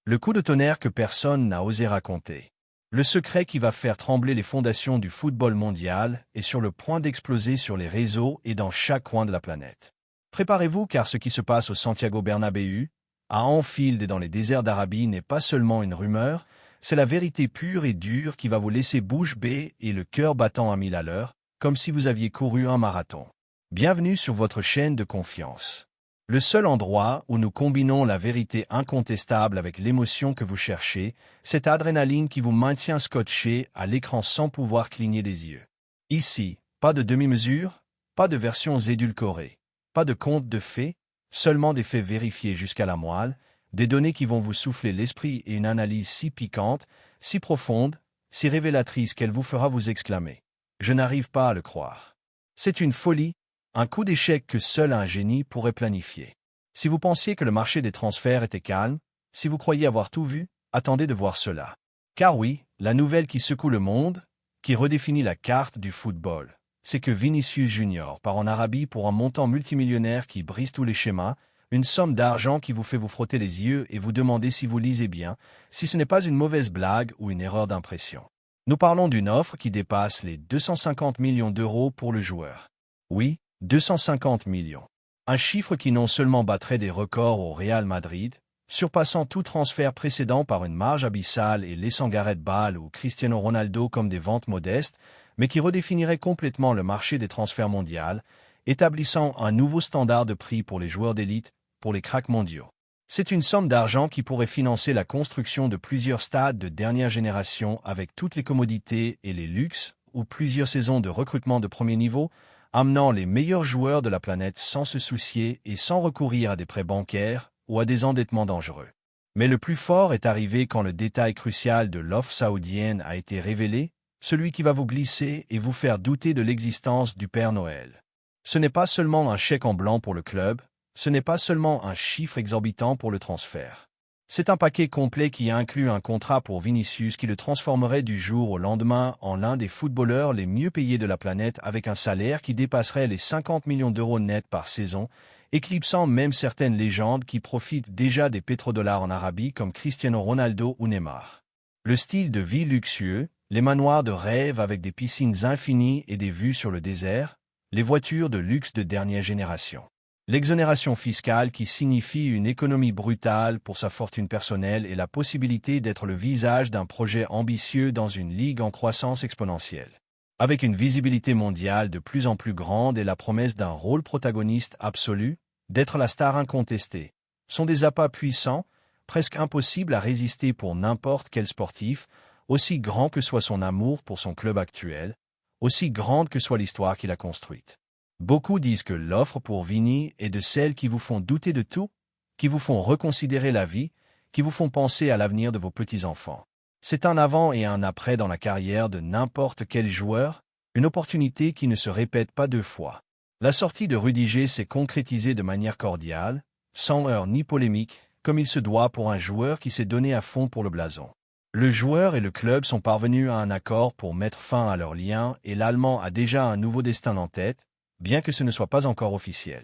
Le coup de tonnerre que personne n'a osé raconter. Le secret qui va faire trembler les fondations du football mondial est sur le point d'exploser sur les réseaux et dans chaque coin de la planète. Préparez-vous car ce qui se passe au Santiago Bernabéu, à Anfield et dans les déserts d'Arabie n'est pas seulement une rumeur, c'est la vérité pure et dure qui va vous laisser bouche bée et le cœur battant à 1000 à l'heure, comme si vous aviez couru un marathon. Bienvenue sur votre chaîne de confiance. Le seul endroit où nous combinons la vérité incontestable avec l'émotion que vous cherchez, cette adrénaline qui vous maintient scotché à l'écran sans pouvoir cligner des yeux. Ici, pas de demi-mesure, pas de versions édulcorées, pas de contes de fées, seulement des faits vérifiés jusqu'à la moelle, des données qui vont vous souffler l'esprit et une analyse si piquante, si profonde, si révélatrice qu'elle vous fera vous exclamer. Je n'arrive pas à le croire. C'est une folie, un coup d'échec que seul un génie pourrait planifier. Si vous pensiez que le marché des transferts était calme, si vous croyez avoir tout vu, attendez de voir cela. Car oui, la nouvelle qui secoue le monde, qui redéfinit la carte du football, c'est que Vinicius Junior part en Arabie pour un montant multimillionnaire qui brise tous les schémas, une somme d'argent qui vous fait vous frotter les yeux et vous demander si vous lisez bien, si ce n'est pas une mauvaise blague ou une erreur d'impression. Nous parlons d'une offre qui dépasse les 250 millions d'euros pour le joueur. Oui, 250 millions. Un chiffre qui non seulement battrait des records au Real Madrid, surpassant tout transfert précédent par une marge abyssale et laissant Gareth Bale ou Cristiano Ronaldo comme des ventes modestes, mais qui redéfinirait complètement le marché des transferts mondiaux, établissant un nouveau standard de prix pour les joueurs d'élite, pour les cracks mondiaux. C'est une somme d'argent qui pourrait financer la construction de plusieurs stades de dernière génération avec toutes les commodités et les luxes, ou plusieurs saisons de recrutement de premier niveau, amenant les meilleurs joueurs de la planète sans se soucier et sans recourir à des prêts bancaires ou à des endettements dangereux. Mais le plus fort est arrivé quand le détail crucial de l'offre saoudienne a été révélé, celui qui va vous glisser et vous faire douter de l'existence du Père Noël. Ce n'est pas seulement un chèque en blanc pour le club, ce n'est pas seulement un chiffre exorbitant pour le transfert. C'est un paquet complet qui inclut un contrat pour Vinicius qui le transformerait du jour au lendemain en l'un des footballeurs les mieux payés de la planète avec un salaire qui dépasserait les 50 millions d'euros nets par saison, éclipsant même certaines légendes qui profitent déjà des pétrodollars en Arabie comme Cristiano Ronaldo ou Neymar. Le style de vie luxueux, les manoirs de rêve avec des piscines infinies et des vues sur le désert, les voitures de luxe de dernière génération. L'exonération fiscale qui signifie une économie brutale pour sa fortune personnelle et la possibilité d'être le visage d'un projet ambitieux dans une ligue en croissance exponentielle. Avec une visibilité mondiale de plus en plus grande et la promesse d'un rôle protagoniste absolu, d'être la star incontestée, sont des appâts puissants, presque impossibles à résister pour n'importe quel sportif, aussi grand que soit son amour pour son club actuel, aussi grande que soit l'histoire qu'il a construite. Beaucoup disent que l'offre pour Vini est de celles qui vous font douter de tout, qui vous font reconsidérer la vie, qui vous font penser à l'avenir de vos petits-enfants. C'est un avant et un après dans la carrière de n'importe quel joueur, une opportunité qui ne se répète pas deux fois. La sortie de Rudiger s'est concrétisée de manière cordiale, sans heurts ni polémique, comme il se doit pour un joueur qui s'est donné à fond pour le blason. Le joueur et le club sont parvenus à un accord pour mettre fin à leur lien et l'Allemand a déjà un nouveau destin en tête, bien que ce ne soit pas encore officiel.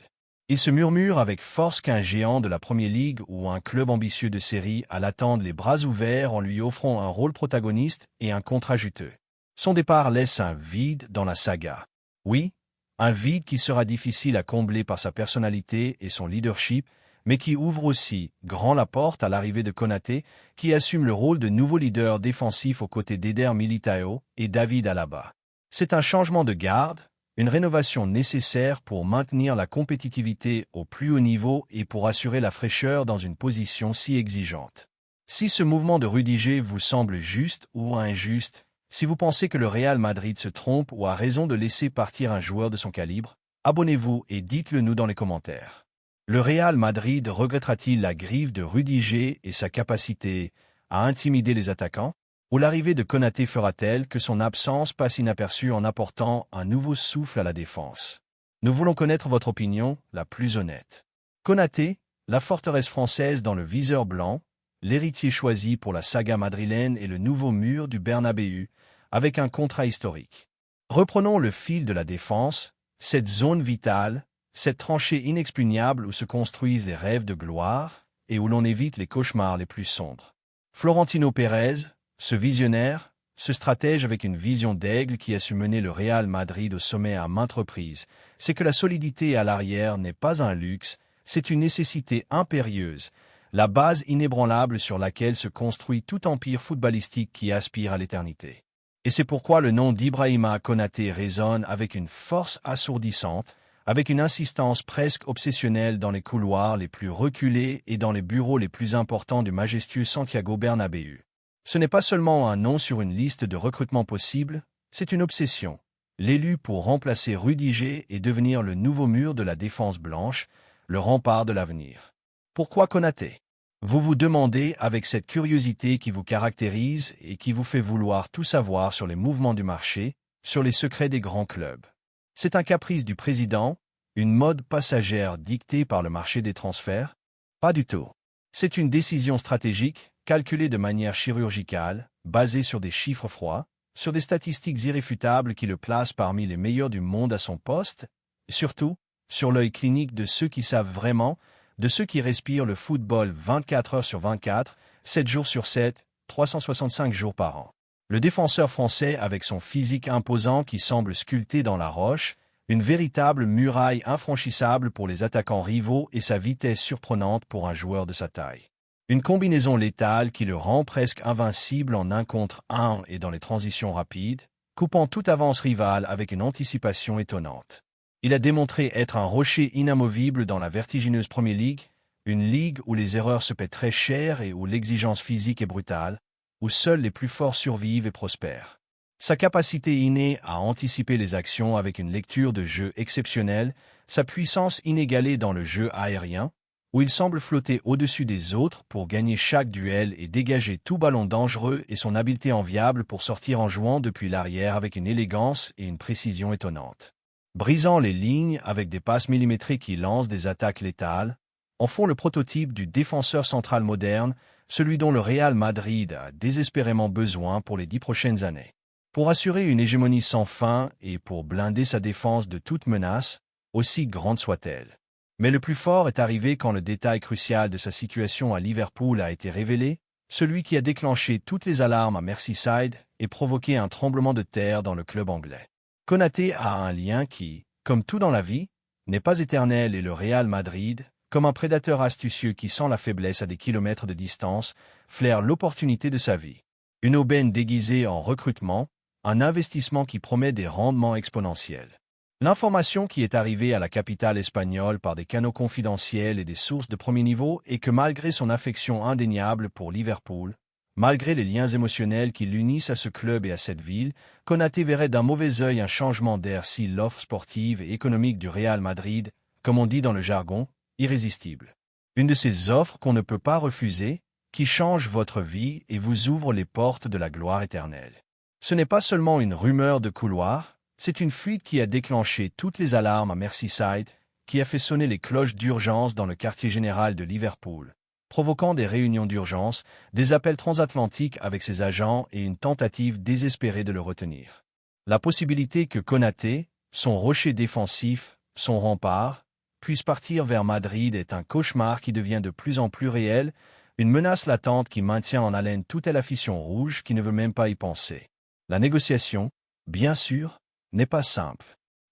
Il se murmure avec force qu'un géant de la Premier League ou un club ambitieux de série à l'attendre les bras ouverts en lui offrant un rôle protagoniste et un contrat juteux. Son départ laisse un vide dans la saga. Oui, un vide qui sera difficile à combler par sa personnalité et son leadership, mais qui ouvre aussi grand la porte à l'arrivée de Konaté, qui assume le rôle de nouveau leader défensif aux côtés d'Eder Militao et David Alaba. C'est un changement de garde, une rénovation nécessaire pour maintenir la compétitivité au plus haut niveau et pour assurer la fraîcheur dans une position si exigeante. Si ce mouvement de Rudiger vous semble juste ou injuste, si vous pensez que le Real Madrid se trompe ou a raison de laisser partir un joueur de son calibre, abonnez-vous et dites-le nous dans les commentaires. Le Real Madrid regrettera-t-il la griffe de Rudiger et sa capacité à intimider les attaquants? Ou l'arrivée de Konaté fera-t-elle que son absence passe inaperçue en apportant un nouveau souffle à la défense? Nous voulons connaître votre opinion, la plus honnête. Konaté, la forteresse française dans le viseur blanc, l'héritier choisi pour la saga madrilène et le nouveau mur du Bernabéu, avec un contrat historique. Reprenons le fil de la défense, cette zone vitale, cette tranchée inexpugnable où se construisent les rêves de gloire, et où l'on évite les cauchemars les plus sombres. Florentino Pérez, ce visionnaire, ce stratège avec une vision d'aigle qui a su mener le Real Madrid au sommet à maintes reprises, c'est que la solidité à l'arrière n'est pas un luxe, c'est une nécessité impérieuse, la base inébranlable sur laquelle se construit tout empire footballistique qui aspire à l'éternité. Et c'est pourquoi le nom d'Ibrahima Konaté résonne avec une force assourdissante, avec une insistance presque obsessionnelle dans les couloirs les plus reculés et dans les bureaux les plus importants du majestueux Santiago Bernabéu. Ce n'est pas seulement un nom sur une liste de recrutements possibles, c'est une obsession. L'élu pour remplacer Rudiger et devenir le nouveau mur de la défense blanche, le rempart de l'avenir. Pourquoi Konaté? Vous vous demandez avec cette curiosité qui vous caractérise et qui vous fait vouloir tout savoir sur les mouvements du marché, sur les secrets des grands clubs. C'est un caprice du président, une mode passagère dictée par le marché des transferts? Pas du tout. C'est une décision stratégique, calculée de manière chirurgicale, basée sur des chiffres froids, sur des statistiques irréfutables qui le placent parmi les meilleurs du monde à son poste, et surtout, sur l'œil clinique de ceux qui savent vraiment, de ceux qui respirent le football 24 heures sur 24, 7 jours sur 7, 365 jours par an. Le défenseur français avec son physique imposant qui semble sculpté dans la roche, une véritable muraille infranchissable pour les attaquants rivaux et sa vitesse surprenante pour un joueur de sa taille. Une combinaison létale qui le rend presque invincible en 1 contre 1 et dans les transitions rapides, coupant toute avance rivale avec une anticipation étonnante. Il a démontré être un rocher inamovible dans la vertigineuse Premier League, une ligue où les erreurs se paient très cher et où l'exigence physique est brutale, où seuls les plus forts survivent et prospèrent. Sa capacité innée à anticiper les actions avec une lecture de jeu exceptionnelle, sa puissance inégalée dans le jeu aérien, où il semble flotter au-dessus des autres pour gagner chaque duel et dégager tout ballon dangereux et son habileté enviable pour sortir en jouant depuis l'arrière avec une élégance et une précision étonnantes. Brisant les lignes avec des passes millimétrées qui lancent des attaques létales, en font le prototype du défenseur central moderne, celui dont le Real Madrid a désespérément besoin pour les 10 prochaines années. Pour assurer une hégémonie sans fin et pour blinder sa défense de toute menace, aussi grande soit-elle. Mais le plus fort est arrivé quand le détail crucial de sa situation à Liverpool a été révélé, celui qui a déclenché toutes les alarmes à Merseyside et provoqué un tremblement de terre dans le club anglais. Konaté a un lien qui, comme tout dans la vie, n'est pas éternel et le Real Madrid, comme un prédateur astucieux qui sent la faiblesse à des kilomètres de distance, flaire l'opportunité de sa vie. Une aubaine déguisée en recrutement, un investissement qui promet des rendements exponentiels. L'information qui est arrivée à la capitale espagnole par des canaux confidentiels et des sources de premier niveau est que malgré son affection indéniable pour Liverpool, malgré les liens émotionnels qui l'unissent à ce club et à cette ville, Konaté verrait d'un mauvais œil un changement d'air si l'offre sportive et économique du Real Madrid, comme on dit dans le jargon, irrésistible. Une de ces offres qu'on ne peut pas refuser, qui change votre vie et vous ouvre les portes de la gloire éternelle. Ce n'est pas seulement une rumeur de couloir, c'est une fuite qui a déclenché toutes les alarmes à Merseyside, qui a fait sonner les cloches d'urgence dans le quartier général de Liverpool, provoquant des réunions d'urgence, des appels transatlantiques avec ses agents et une tentative désespérée de le retenir. La possibilité que Konaté, son rocher défensif, son rempart, puisse partir vers Madrid est un cauchemar qui devient de plus en plus réel, une menace latente qui maintient en haleine toute la fission rouge qui ne veut même pas y penser. La négociation, bien sûr, n'est pas simple.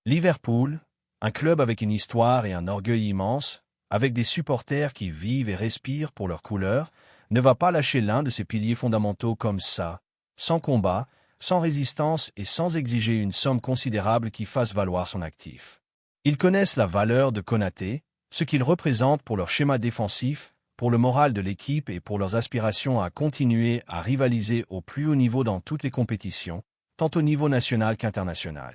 Liverpool, un club avec une histoire et un orgueil immense, avec des supporters qui vivent et respirent pour leurs couleurs, ne va pas lâcher l'un de ses piliers fondamentaux comme ça, sans combat, sans résistance et sans exiger une somme considérable qui fasse valoir son actif. Ils connaissent la valeur de Konaté, ce qu'il représente pour leur schéma défensif, pour le moral de l'équipe et pour leurs aspirations à continuer à rivaliser au plus haut niveau dans toutes les compétitions, tant au niveau national qu'international.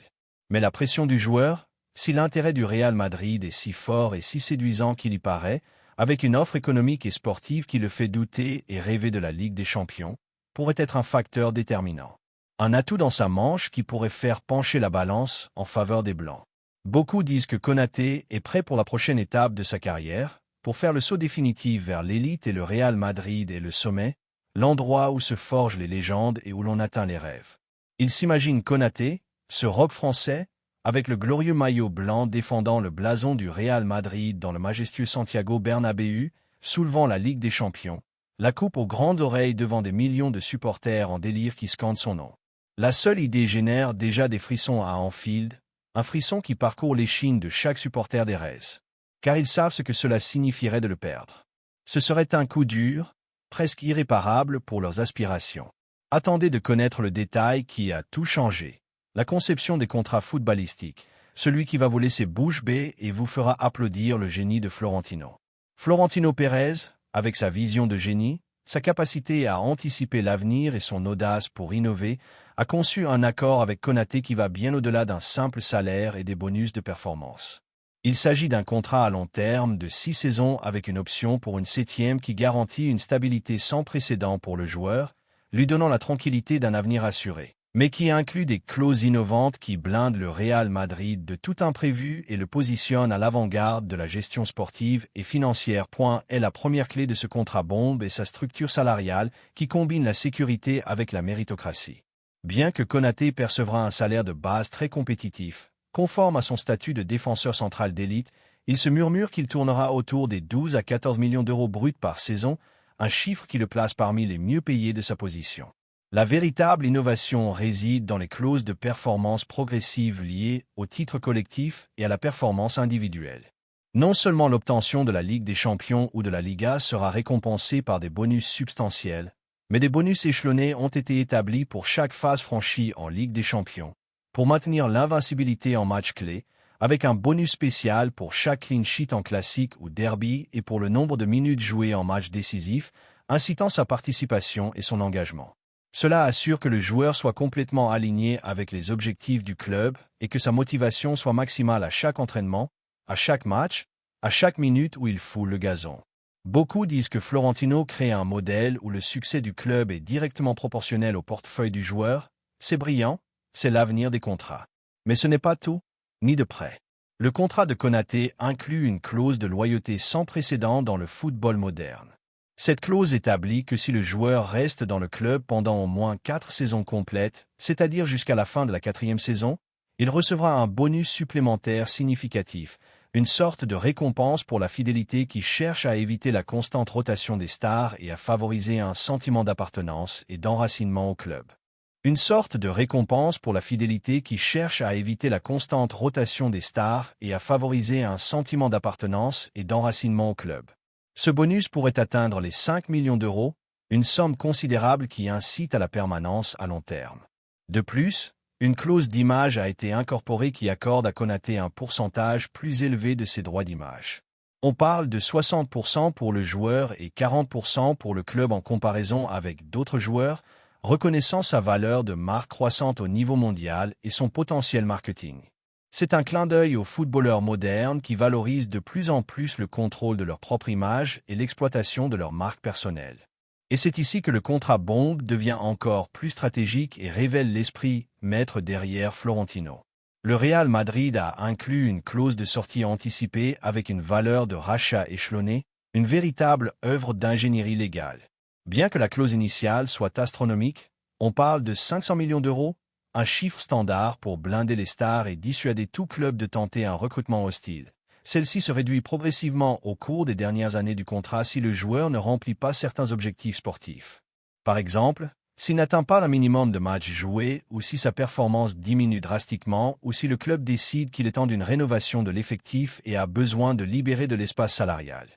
Mais la pression du joueur, si l'intérêt du Real Madrid est si fort et si séduisant qu'il y paraît, avec une offre économique et sportive qui le fait douter et rêver de la Ligue des Champions, pourrait être un facteur déterminant. Un atout dans sa manche qui pourrait faire pencher la balance en faveur des Blancs. Beaucoup disent que Konaté est prêt pour la prochaine étape de sa carrière, pour faire le saut définitif vers l'élite et le Real Madrid et le sommet, l'endroit où se forgent les légendes et où l'on atteint les rêves. Il s'imagine Konaté, ce roc français, avec le glorieux maillot blanc défendant le blason du Real Madrid dans le majestueux Santiago Bernabéu, soulevant la Ligue des Champions, la coupe aux grandes oreilles devant des millions de supporters en délire qui scandent son nom. La seule idée génère déjà des frissons à Anfield, un frisson qui parcourt l'échine de chaque supporter des Reds. Car ils savent ce que cela signifierait de le perdre. Ce serait un coup dur, presque irréparable pour leurs aspirations. Attendez de connaître le détail qui a tout changé. La conception des contrats footballistiques, celui qui va vous laisser bouche bée et vous fera applaudir le génie de Florentino. Florentino Pérez, avec sa vision de génie, sa capacité à anticiper l'avenir et son audace pour innover, a conçu un accord avec Konaté qui va bien au-delà d'un simple salaire et des bonus de performance. Il s'agit d'un contrat à long terme de 6 saisons avec une option pour une 7e qui garantit une stabilité sans précédent pour le joueur, lui donnant la tranquillité d'un avenir assuré, mais qui inclut des clauses innovantes qui blindent le Real Madrid de tout imprévu et le positionnent à l'avant-garde de la gestion sportive et financière. Est la première clé de ce contrat bombe et sa structure salariale qui combine la sécurité avec la méritocratie. Bien que Konaté percevra un salaire de base très compétitif, conforme à son statut de défenseur central d'élite, il se murmure qu'il tournera autour des 12 à 14 millions d'euros bruts par saison, un chiffre qui le place parmi les mieux payés de sa position. La véritable innovation réside dans les clauses de performance progressive liées au titre collectif et à la performance individuelle. Non seulement l'obtention de la Ligue des Champions ou de la Liga sera récompensée par des bonus substantiels, mais des bonus échelonnés ont été établis pour chaque phase franchie en Ligue des Champions, pour maintenir l'invincibilité en match clé, avec un bonus spécial pour chaque clean sheet en classique ou derby et pour le nombre de minutes jouées en match décisif, incitant sa participation et son engagement. Cela assure que le joueur soit complètement aligné avec les objectifs du club et que sa motivation soit maximale à chaque entraînement, à chaque match, à chaque minute où il foule le gazon. Beaucoup disent que Florentino crée un modèle où le succès du club est directement proportionnel au portefeuille du joueur. C'est brillant, c'est l'avenir des contrats. Mais ce n'est pas tout, ni de près. Le contrat de Konaté inclut une clause de loyauté sans précédent dans le football moderne. Cette clause établit que si le joueur reste dans le club pendant au moins 4 saisons complètes, c'est-à-dire jusqu'à la fin de la 4e saison, il recevra un bonus supplémentaire significatif, une sorte de récompense pour la fidélité qui cherche à éviter la constante rotation des stars et à favoriser un sentiment d'appartenance et d'enracinement au club. Une sorte de récompense pour la fidélité qui cherche à éviter la constante rotation des stars et à favoriser un sentiment d'appartenance et d'enracinement au club. Ce bonus pourrait atteindre les 5 millions d'euros, une somme considérable qui incite à la permanence à long terme. De plus, une clause d'image a été incorporée qui accorde à Konaté un pourcentage plus élevé de ses droits d'image. On parle de 60% pour le joueur et 40% pour le club en comparaison avec d'autres joueurs, reconnaissant sa valeur de marque croissante au niveau mondial et son potentiel marketing. C'est un clin d'œil aux footballeurs modernes qui valorisent de plus en plus le contrôle de leur propre image et l'exploitation de leur marque personnelle. Et c'est ici que le contrat bombe devient encore plus stratégique et révèle l'esprit maître derrière Florentino. Le Real Madrid a inclus une clause de sortie anticipée avec une valeur de rachat échelonnée, une véritable œuvre d'ingénierie légale. Bien que la clause initiale soit astronomique, on parle de 500 millions d'euros, un chiffre standard pour blinder les stars et dissuader tout club de tenter un recrutement hostile. Celle-ci se réduit progressivement au cours des dernières années du contrat si le joueur ne remplit pas certains objectifs sportifs. Par exemple, s'il n'atteint pas le minimum de matchs joués ou si sa performance diminue drastiquement ou si le club décide qu'il est temps d'une rénovation de l'effectif et a besoin de libérer de l'espace salarial.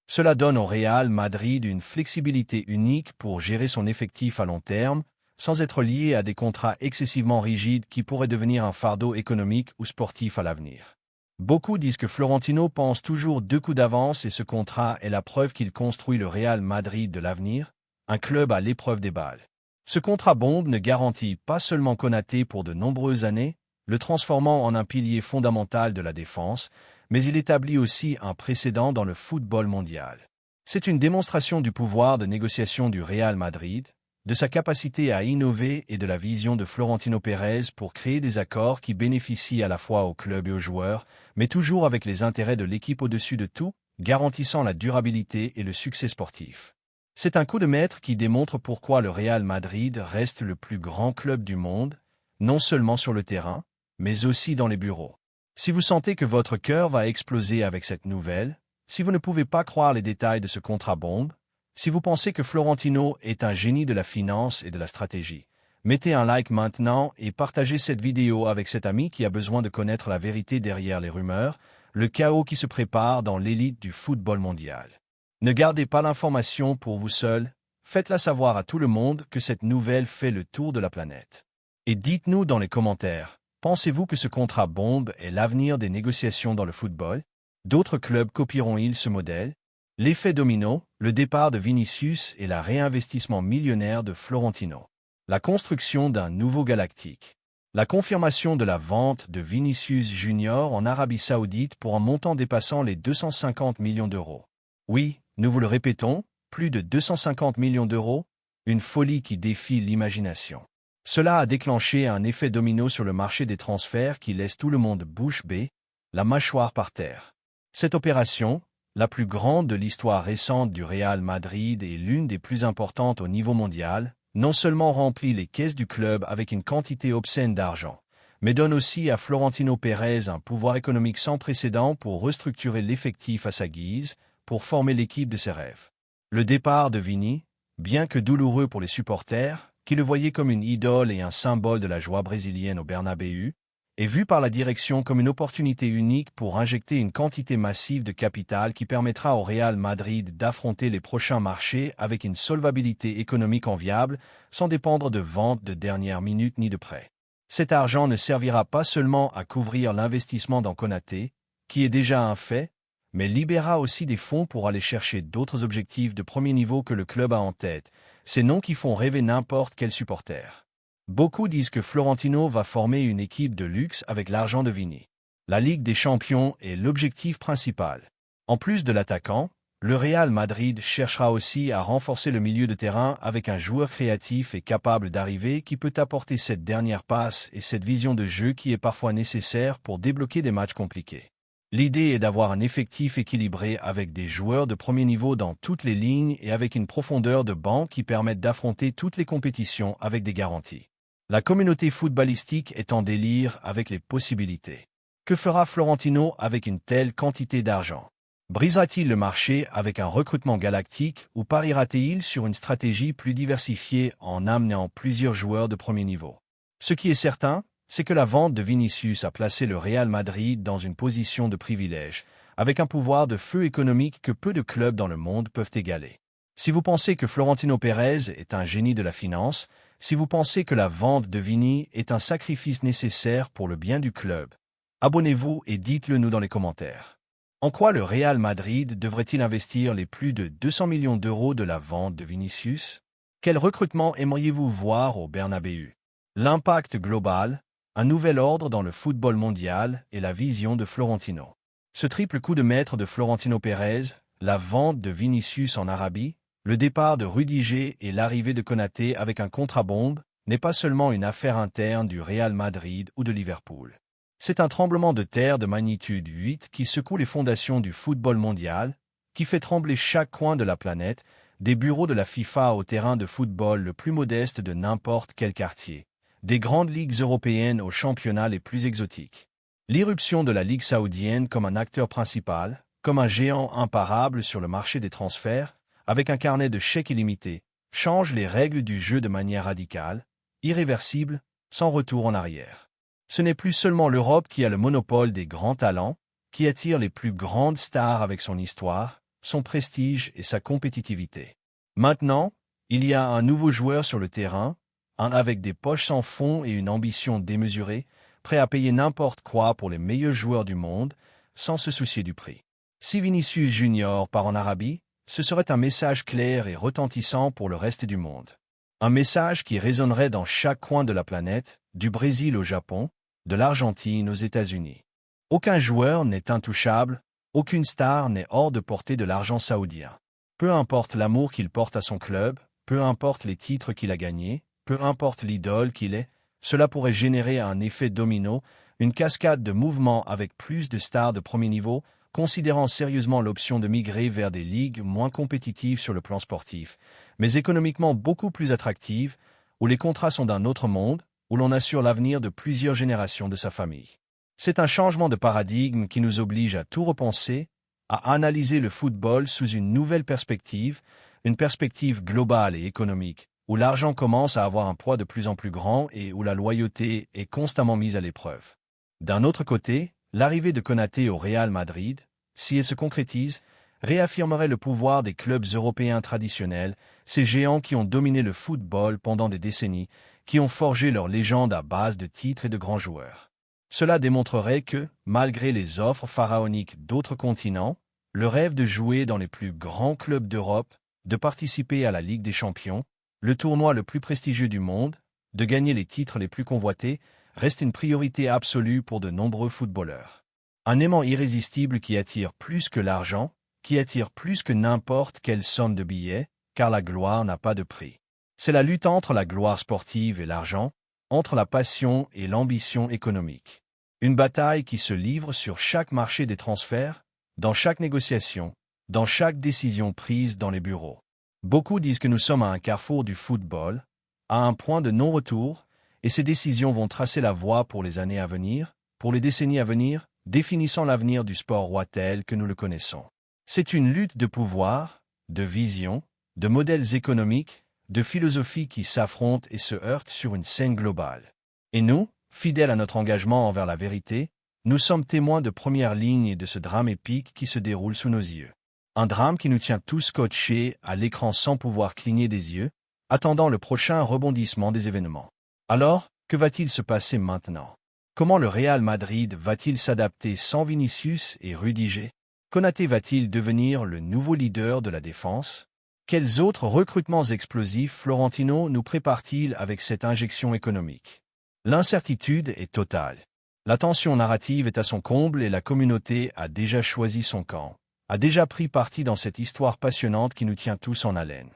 Cela donne au Real Madrid une flexibilité unique pour gérer son effectif à long terme, sans être lié à des contrats excessivement rigides qui pourraient devenir un fardeau économique ou sportif à l'avenir. Beaucoup disent que Florentino pense toujours 2 coups d'avance et ce contrat est la preuve qu'il construit le Real Madrid de l'avenir, un club à l'épreuve des balles. Ce contrat bombe ne garantit pas seulement Konaté pour de nombreuses années, le transformant en un pilier fondamental de la défense, mais il établit aussi un précédent dans le football mondial. C'est une démonstration du pouvoir de négociation du Real Madrid, de sa capacité à innover et de la vision de Florentino Pérez pour créer des accords qui bénéficient à la fois au club et aux joueurs, mais toujours avec les intérêts de l'équipe au-dessus de tout, garantissant la durabilité et le succès sportif. C'est un coup de maître qui démontre pourquoi le Real Madrid reste le plus grand club du monde, non seulement sur le terrain, mais aussi dans les bureaux. Si vous sentez que votre cœur va exploser avec cette nouvelle, Si vous ne pouvez pas croire les détails de ce contrat bombe, si vous pensez que Florentino est un génie de la finance et de la stratégie, mettez un like maintenant et partagez cette vidéo avec cet ami qui a besoin de connaître la vérité derrière les rumeurs, le chaos qui se prépare dans l'élite du football mondial. Ne gardez pas l'information pour vous seul, faites-la savoir à tout le monde que cette nouvelle fait le tour de la planète. Et dites-nous dans les commentaires, pensez-vous que ce contrat bombe est l'avenir des négociations dans le football? D'autres clubs copieront-ils ce modèle? L'effet domino, le départ de Vinicius et le réinvestissement millionnaire de Florentino. La construction d'un nouveau galactique. La confirmation de la vente de Vinicius Junior en Arabie Saoudite pour un montant dépassant les 250 millions d'euros. Oui, nous vous le répétons, plus de 250 millions d'euros, une folie qui défie l'imagination. Cela a déclenché un effet domino sur le marché des transferts qui laisse tout le monde bouche bée, la mâchoire par terre. Cette opération, la plus grande de l'histoire récente du Real Madrid et l'une des plus importantes au niveau mondial, non seulement remplit les caisses du club avec une quantité obscène d'argent, mais donne aussi à Florentino Pérez un pouvoir économique sans précédent pour restructurer l'effectif à sa guise, pour former l'équipe de ses rêves. Le départ de Vini, bien que douloureux pour les supporters, qui le voyaient comme une idole et un symbole de la joie brésilienne au Bernabéu, est vu par la direction comme une opportunité unique pour injecter une quantité massive de capital qui permettra au Real Madrid d'affronter les prochains marchés avec une solvabilité économique enviable, sans dépendre de ventes de dernière minute ni de prêts. Cet argent ne servira pas seulement à couvrir l'investissement dans Konaté, qui est déjà un fait, mais libérera aussi des fonds pour aller chercher d'autres objectifs de premier niveau que le club a en tête, ces noms qui font rêver n'importe quel supporter. Beaucoup disent que Florentino va former une équipe de luxe avec l'argent de Vini. La Ligue des Champions est l'objectif principal. En plus de l'attaquant, le Real Madrid cherchera aussi à renforcer le milieu de terrain avec un joueur créatif et capable d'arriver qui peut apporter cette dernière passe et cette vision de jeu qui est parfois nécessaire pour débloquer des matchs compliqués. L'idée est d'avoir un effectif équilibré avec des joueurs de premier niveau dans toutes les lignes et avec une profondeur de banc qui permette d'affronter toutes les compétitions avec des garanties. La communauté footballistique est en délire avec les possibilités. Que fera Florentino avec une telle quantité d'argent? Brisera-t-il le marché avec un recrutement galactique ou pariera-t-il sur une stratégie plus diversifiée en amenant plusieurs joueurs de premier niveau? Ce qui est certain, c'est que la vente de Vinicius a placé le Real Madrid dans une position de privilège, avec un pouvoir de feu économique que peu de clubs dans le monde peuvent égaler. Si vous pensez que Florentino Pérez est un génie de la finance, si vous pensez que la vente de Vini est un sacrifice nécessaire pour le bien du club, abonnez-vous et dites-le nous dans les commentaires. En quoi le Real Madrid devrait-il investir les plus de 200 millions d'euros de la vente de Vinicius? Quel recrutement aimeriez-vous voir au Bernabéu? L'impact global, un nouvel ordre dans le football mondial et la vision de Florentino. Ce triple coup de maître de Florentino Pérez, la vente de Vinicius en Arabie, le départ de Rudiger et l'arrivée de Konaté avec un contrat bombe, n'est pas seulement une affaire interne du Real Madrid ou de Liverpool. C'est un tremblement de terre de magnitude 8 qui secoue les fondations du football mondial, qui fait trembler chaque coin de la planète, des bureaux de la FIFA au terrain de football le plus modeste de n'importe quel quartier, des grandes ligues européennes aux championnats les plus exotiques. L'irruption de la Ligue saoudienne comme un acteur principal, comme un géant imparable sur le marché des transferts, avec un carnet de chèques illimité, change les règles du jeu de manière radicale, irréversible, sans retour en arrière. Ce n'est plus seulement l'Europe qui a le monopole des grands talents, qui attire les plus grandes stars avec son histoire, son prestige et sa compétitivité. Maintenant, il y a un nouveau joueur sur le terrain, un avec des poches sans fond et une ambition démesurée, prêt à payer n'importe quoi pour les meilleurs joueurs du monde, sans se soucier du prix. Si Vinicius Junior part en Arabie, ce serait un message clair et retentissant pour le reste du monde. Un message qui résonnerait dans chaque coin de la planète, du Brésil au Japon, de l'Argentine aux États-Unis. Aucun joueur n'est intouchable, aucune star n'est hors de portée de l'argent saoudien. Peu importe l'amour qu'il porte à son club, peu importe les titres qu'il a gagnés, peu importe l'idole qu'il est, cela pourrait générer un effet domino, une cascade de mouvements avec plus de stars de premier niveau, considérant sérieusement l'option de migrer vers des ligues moins compétitives sur le plan sportif, mais économiquement beaucoup plus attractives, où les contrats sont d'un autre monde, où l'on assure l'avenir de plusieurs générations de sa famille. C'est un changement de paradigme qui nous oblige à tout repenser, à analyser le football sous une nouvelle perspective, une perspective globale et économique, où l'argent commence à avoir un poids de plus en plus grand et où la loyauté est constamment mise à l'épreuve. D'un autre côté, l'arrivée de Konaté au Real Madrid, si elle se concrétise, réaffirmerait le pouvoir des clubs européens traditionnels, ces géants qui ont dominé le football pendant des décennies, qui ont forgé leur légende à base de titres et de grands joueurs. Cela démontrerait que, malgré les offres pharaoniques d'autres continents, le rêve de jouer dans les plus grands clubs d'Europe, de participer à la Ligue des Champions, le tournoi le plus prestigieux du monde, de gagner les titres les plus convoités, reste une priorité absolue pour de nombreux footballeurs. Un aimant irrésistible qui attire plus que l'argent, qui attire plus que n'importe quelle somme de billets, car la gloire n'a pas de prix. C'est la lutte entre la gloire sportive et l'argent, entre la passion et l'ambition économique. Une bataille qui se livre sur chaque marché des transferts, dans chaque négociation, dans chaque décision prise dans les bureaux. Beaucoup disent que nous sommes à un carrefour du football, à un point de non-retour, et ces décisions vont tracer la voie pour les années à venir, pour les décennies à venir, définissant l'avenir du sport roi tel que nous le connaissons. C'est une lutte de pouvoir, de vision, de modèles économiques, de philosophies qui s'affrontent et se heurtent sur une scène globale. Et nous, fidèles à notre engagement envers la vérité, nous sommes témoins de première ligne de ce drame épique qui se déroule sous nos yeux. Un drame qui nous tient tous scotchés à l'écran sans pouvoir cligner des yeux, attendant le prochain rebondissement des événements. Alors, que va-t-il se passer maintenant? Comment le Real Madrid va-t-il s'adapter sans Vinicius et Rudiger? Konaté va-t-il devenir le nouveau leader de la défense? Quels autres recrutements explosifs Florentino nous prépare-t-il avec cette injection économique? L'incertitude est totale. La tension narrative est à son comble et la communauté a déjà choisi son camp, a déjà pris parti dans cette histoire passionnante qui nous tient tous en haleine.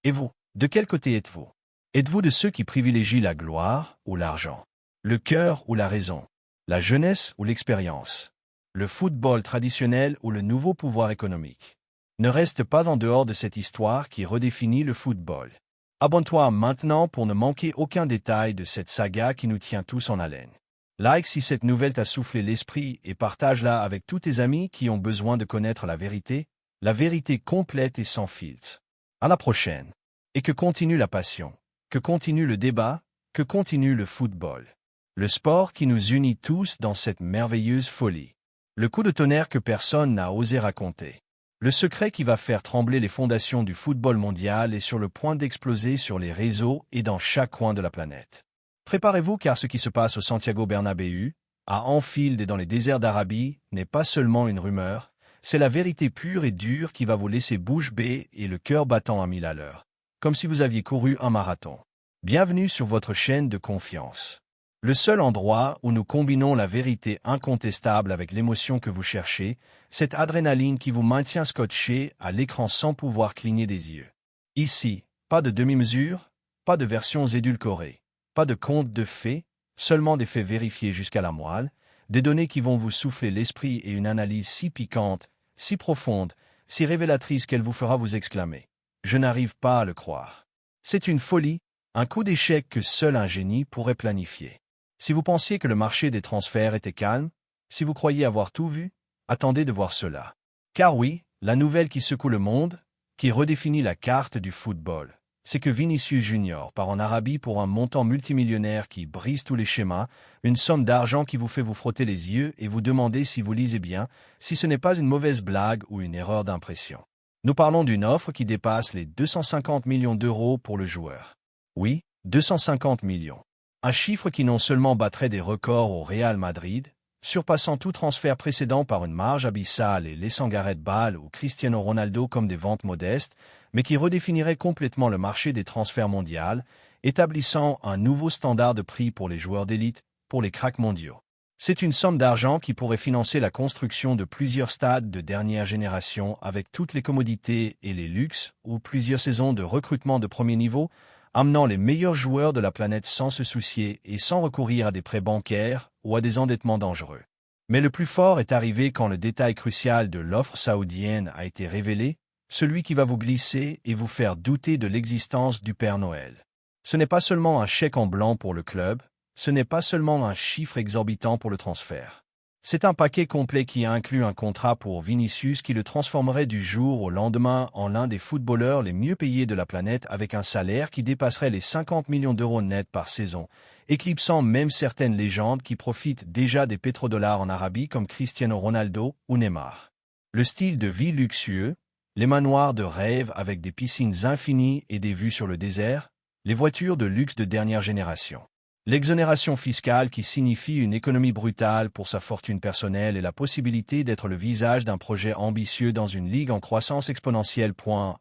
Et vous, de quel côté êtes-vous? Êtes-vous de ceux qui privilégient la gloire ou l'argent? Le cœur ou la raison? La jeunesse ou l'expérience? Le football traditionnel ou le nouveau pouvoir économique? Ne reste pas en dehors de cette histoire qui redéfinit le football. Abonne-toi maintenant pour ne manquer aucun détail de cette saga qui nous tient tous en haleine. Like si cette nouvelle t'a soufflé l'esprit et partage-la avec tous tes amis qui ont besoin de connaître la vérité complète et sans filtre. À la prochaine. Et que continue la passion, que continue le débat, que continue le football. Le sport qui nous unit tous dans cette merveilleuse folie. Le coup de tonnerre que personne n'a osé raconter. Le secret qui va faire trembler les fondations du football mondial est sur le point d'exploser sur les réseaux et dans chaque coin de la planète. Préparez-vous car ce qui se passe au Santiago Bernabéu, à Anfield et dans les déserts d'Arabie, n'est pas seulement une rumeur, c'est la vérité pure et dure qui va vous laisser bouche bée et le cœur battant à 1000 à l'heure, comme si vous aviez couru un marathon. Bienvenue sur votre chaîne de confiance. Le seul endroit où nous combinons la vérité incontestable avec l'émotion que vous cherchez, cette adrénaline qui vous maintient scotché à l'écran sans pouvoir cligner des yeux. Ici, pas de demi-mesure, pas de versions édulcorées, pas de contes de faits, seulement des faits vérifiés jusqu'à la moelle, des données qui vont vous souffler l'esprit et une analyse si piquante, si profonde, si révélatrice qu'elle vous fera vous exclamer. Je n'arrive pas à le croire. C'est une folie, un coup d'échec que seul un génie pourrait planifier. Si vous pensiez que le marché des transferts était calme, si vous croyiez avoir tout vu, attendez de voir cela. Car oui, la nouvelle qui secoue le monde, qui redéfinit la carte du football, c'est que Vinicius Junior part en Arabie pour un montant multimillionnaire qui brise tous les schémas, une somme d'argent qui vous fait vous frotter les yeux et vous demander si vous lisez bien, si ce n'est pas une mauvaise blague ou une erreur d'impression. Nous parlons d'une offre qui dépasse les 250 millions d'euros pour le joueur. Oui, 250 millions. Un chiffre qui non seulement battrait des records au Real Madrid, surpassant tout transfert précédent par une marge abyssale et laissant Gareth Bale ou Cristiano Ronaldo comme des ventes modestes, mais qui redéfinirait complètement le marché des transferts mondiaux, établissant un nouveau standard de prix pour les joueurs d'élite, pour les cracks mondiaux. C'est une somme d'argent qui pourrait financer la construction de plusieurs stades de dernière génération avec toutes les commodités et les luxes, ou plusieurs saisons de recrutement de premier niveau, amenant les meilleurs joueurs de la planète sans se soucier et sans recourir à des prêts bancaires ou à des endettements dangereux. Mais le plus fort est arrivé quand le détail crucial de l'offre saoudienne a été révélé, celui qui va vous glisser et vous faire douter de l'existence du Père Noël. Ce n'est pas seulement un chèque en blanc pour le club, ce n'est pas seulement un chiffre exorbitant pour le transfert. C'est un paquet complet qui inclut un contrat pour Vinicius qui le transformerait du jour au lendemain en l'un des footballeurs les mieux payés de la planète avec un salaire qui dépasserait les 50 millions d'euros nets par saison, éclipsant même certaines légendes qui profitent déjà des pétrodollars en Arabie comme Cristiano Ronaldo ou Neymar. Le style de vie luxueux, les manoirs de rêve avec des piscines infinies et des vues sur le désert, les voitures de luxe de dernière génération. L'exonération fiscale qui signifie une économie brutale pour sa fortune personnelle et la possibilité d'être le visage d'un projet ambitieux dans une ligue en croissance exponentielle.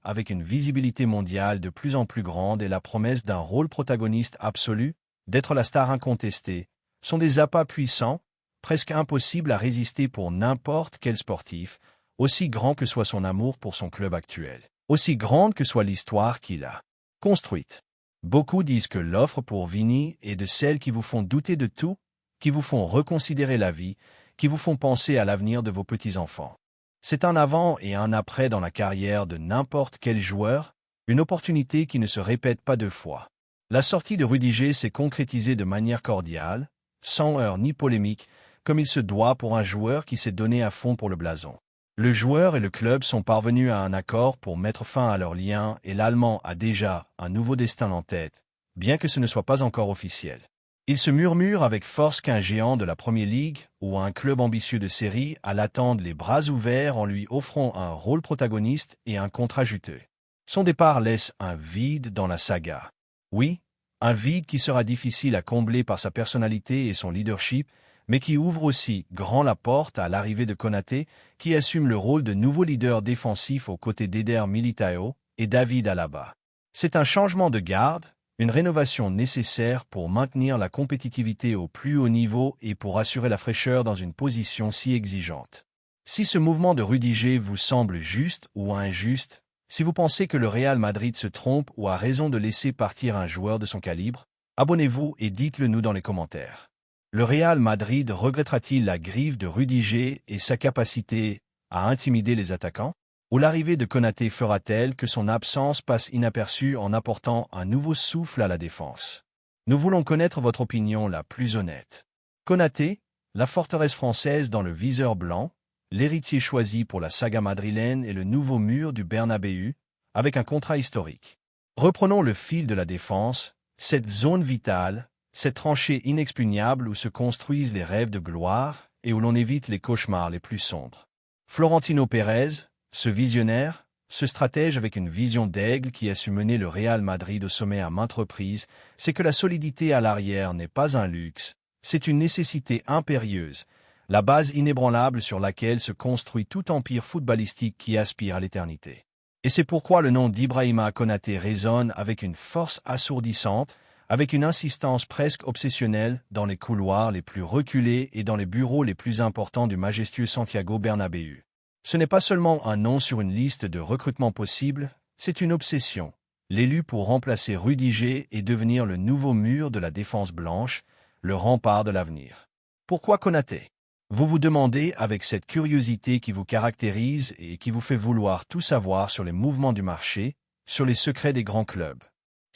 Avec une visibilité mondiale de plus en plus grande et la promesse d'un rôle protagoniste absolu, d'être la star incontestée, sont des appâts puissants, presque impossibles à résister pour n'importe quel sportif, aussi grand que soit son amour pour son club actuel, aussi grande que soit l'histoire qu'il a construite. Beaucoup disent que l'offre pour Vini est de celles qui vous font douter de tout, qui vous font reconsidérer la vie, qui vous font penser à l'avenir de vos petits-enfants. C'est un avant et un après dans la carrière de n'importe quel joueur, une opportunité qui ne se répète pas deux fois. La sortie de Rudiger s'est concrétisée de manière cordiale, sans heurts ni polémique, comme il se doit pour un joueur qui s'est donné à fond pour le blason. Le joueur et le club sont parvenus à un accord pour mettre fin à leur lien et l'Allemand a déjà un nouveau destin en tête, bien que ce ne soit pas encore officiel. Il se murmure avec force qu'un géant de la Premier League ou un club ambitieux de série à l'attendre les bras ouverts en lui offrant un rôle protagoniste et un contrat juteux. Son départ laisse un vide dans la saga. Oui, un vide qui sera difficile à combler par sa personnalité et son leadership, mais qui ouvre aussi grand la porte à l'arrivée de Konaté, qui assume le rôle de nouveau leader défensif aux côtés d'Eder Militao et David Alaba. C'est un changement de garde, une rénovation nécessaire pour maintenir la compétitivité au plus haut niveau et pour assurer la fraîcheur dans une position si exigeante. Si ce mouvement de Rudiger vous semble juste ou injuste, si vous pensez que le Real Madrid se trompe ou a raison de laisser partir un joueur de son calibre, abonnez-vous et dites-le nous dans les commentaires. Le Real Madrid regrettera-t-il la griffe de Rudiger et sa capacité à intimider les attaquants? Ou l'arrivée de Konaté fera-t-elle que son absence passe inaperçue en apportant un nouveau souffle à la défense? Nous voulons connaître votre opinion la plus honnête. Konaté, la forteresse française dans le viseur blanc, l'héritier choisi pour la saga madrilène et le nouveau mur du Bernabéu, avec un contrat historique. Reprenons le fil de la défense, cette zone vitale, cette tranchée inexpugnable où se construisent les rêves de gloire et où l'on évite les cauchemars les plus sombres. Florentino Pérez, ce visionnaire, ce stratège avec une vision d'aigle qui a su mener le Real Madrid au sommet à maintes reprises, c'est que la solidité à l'arrière n'est pas un luxe, c'est une nécessité impérieuse, la base inébranlable sur laquelle se construit tout empire footballistique qui aspire à l'éternité. Et c'est pourquoi le nom d'Ibrahima Konaté résonne avec une force assourdissante, avec une insistance presque obsessionnelle dans les couloirs les plus reculés et dans les bureaux les plus importants du majestueux Santiago Bernabéu. Ce n'est pas seulement un nom sur une liste de recrutements possibles, c'est une obsession. L'élu pour remplacer Rudiger et devenir le nouveau mur de la défense blanche, le rempart de l'avenir. Pourquoi Konaté? Vous vous demandez avec cette curiosité qui vous caractérise et qui vous fait vouloir tout savoir sur les mouvements du marché, sur les secrets des grands clubs.